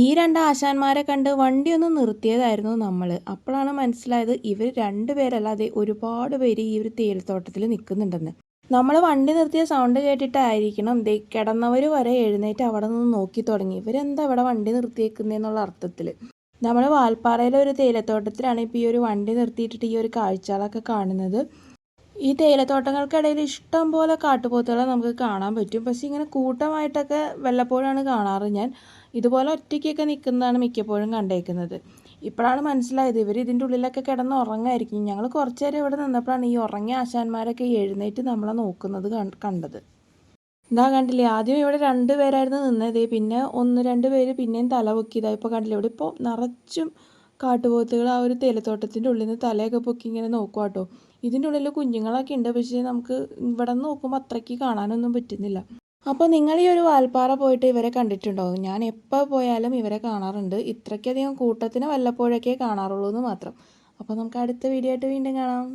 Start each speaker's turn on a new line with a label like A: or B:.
A: ഈ രണ്ട് ആശാന്മാരെ കണ്ട് വണ്ടിയൊന്ന് നിർത്തിയതായിരുന്നു നമ്മൾ. അപ്പോഴാണ് മനസ്സിലായത് ഇവർ രണ്ടുപേരല്ലാതെ ഒരുപാട് പേര് ഈ ഒരു തേയിലത്തോട്ടത്തിൽ നിൽക്കുന്നുണ്ടെന്ന്. നമ്മൾ വണ്ടി നിർത്തിയ സൗണ്ട് കേട്ടിട്ടായിരിക്കണം ദേ കിടന്നവർ വരെ എഴുന്നേറ്റ് അവിടെ നിന്ന് നോക്കി തുടങ്ങി. ഇവരെന്താ ഇവിടെ വണ്ടി നിർത്തിയേക്കുന്നതെന്നുള്ള അർത്ഥത്തിൽ. നമ്മൾ വാൽപ്പാറയിലെ ഒരു തേയിലത്തോട്ടത്തിലാണ് ഇപ്പോൾ ഈ ഒരു വണ്ടി നിർത്തിയിട്ടിട്ട് ഈ ഒരു കാഴ്ചകളൊക്കെ കാണുന്നത്. ഈ തേയിലത്തോട്ടങ്ങൾക്കിടയിൽ ഇഷ്ടം പോലെ കാട്ടുപോത്തുകളെ നമുക്ക് കാണാൻ പറ്റും. പക്ഷേ ഇങ്ങനെ കൂട്ടമായിട്ടൊക്കെ വല്ലപ്പോഴാണ് കാണാറ് ഞാൻ. ഇതുപോലെ ഒറ്റയ്ക്കൊക്കെ നിൽക്കുന്നതാണ് മിക്കപ്പോഴും കണ്ടേക്കുന്നത്. ഇപ്പോഴാണ് മനസ്സിലായത് ഇവർ ഇതിൻ്റെ ഉള്ളിലൊക്കെ കിടന്ന് ഉറങ്ങായിരിക്കും. ഞങ്ങൾ കുറച്ച് നേരം ഇവിടെ നിന്നപ്പോഴാണ് ഈ ഉറങ്ങിയ ആശാന്മാരൊക്കെ എഴുന്നേറ്റ് നമ്മളെ നോക്കുന്നത് കണ്ടത്. എന്താ കണ്ടില്ലേ, ആദ്യം ഇവിടെ 2 പേരായിരുന്നു നിന്നത്. പിന്നെ 1-2 പേര് പിന്നെയും തല പൊക്കിയതായി. ഇപ്പോൾ കണ്ടില്ലേ, ഇവിടെ ഇപ്പോൾ നിറച്ചും കാട്ടുപോത്തുകൾ ആ ഒരു തേയിലത്തോട്ടത്തിൻ്റെ ഉള്ളിൽ നിന്ന് തലയൊക്കെ പൊക്കി ഇങ്ങനെ നോക്കുക കേട്ടോ. ഇതിൻ്റെ ഉള്ളിൽ കുഞ്ഞുങ്ങളൊക്കെ ഉണ്ട്, പക്ഷേ നമുക്ക് ഇവിടെ നിന്ന് നോക്കുമ്പോൾ അത്രയ്ക്ക് കാണാനൊന്നും പറ്റുന്നില്ല. അപ്പോൾ നിങ്ങൾ ഈ ഒരു വാൽപ്പാറ പോയിട്ട് ഇവരെ കണ്ടിട്ടുണ്ടോ? ഞാൻ എപ്പോൾ പോയാലും ഇവരെ കാണാറുണ്ട്. ഇത്രയ്ക്കധികം കൂട്ടത്തിന് വല്ലപ്പോഴൊക്കെ കാണാറുള്ളൂ എന്ന് മാത്രം. അപ്പോൾ നമുക്ക് അടുത്ത വീഡിയോ ആയിട്ട് വീണ്ടും കാണാം.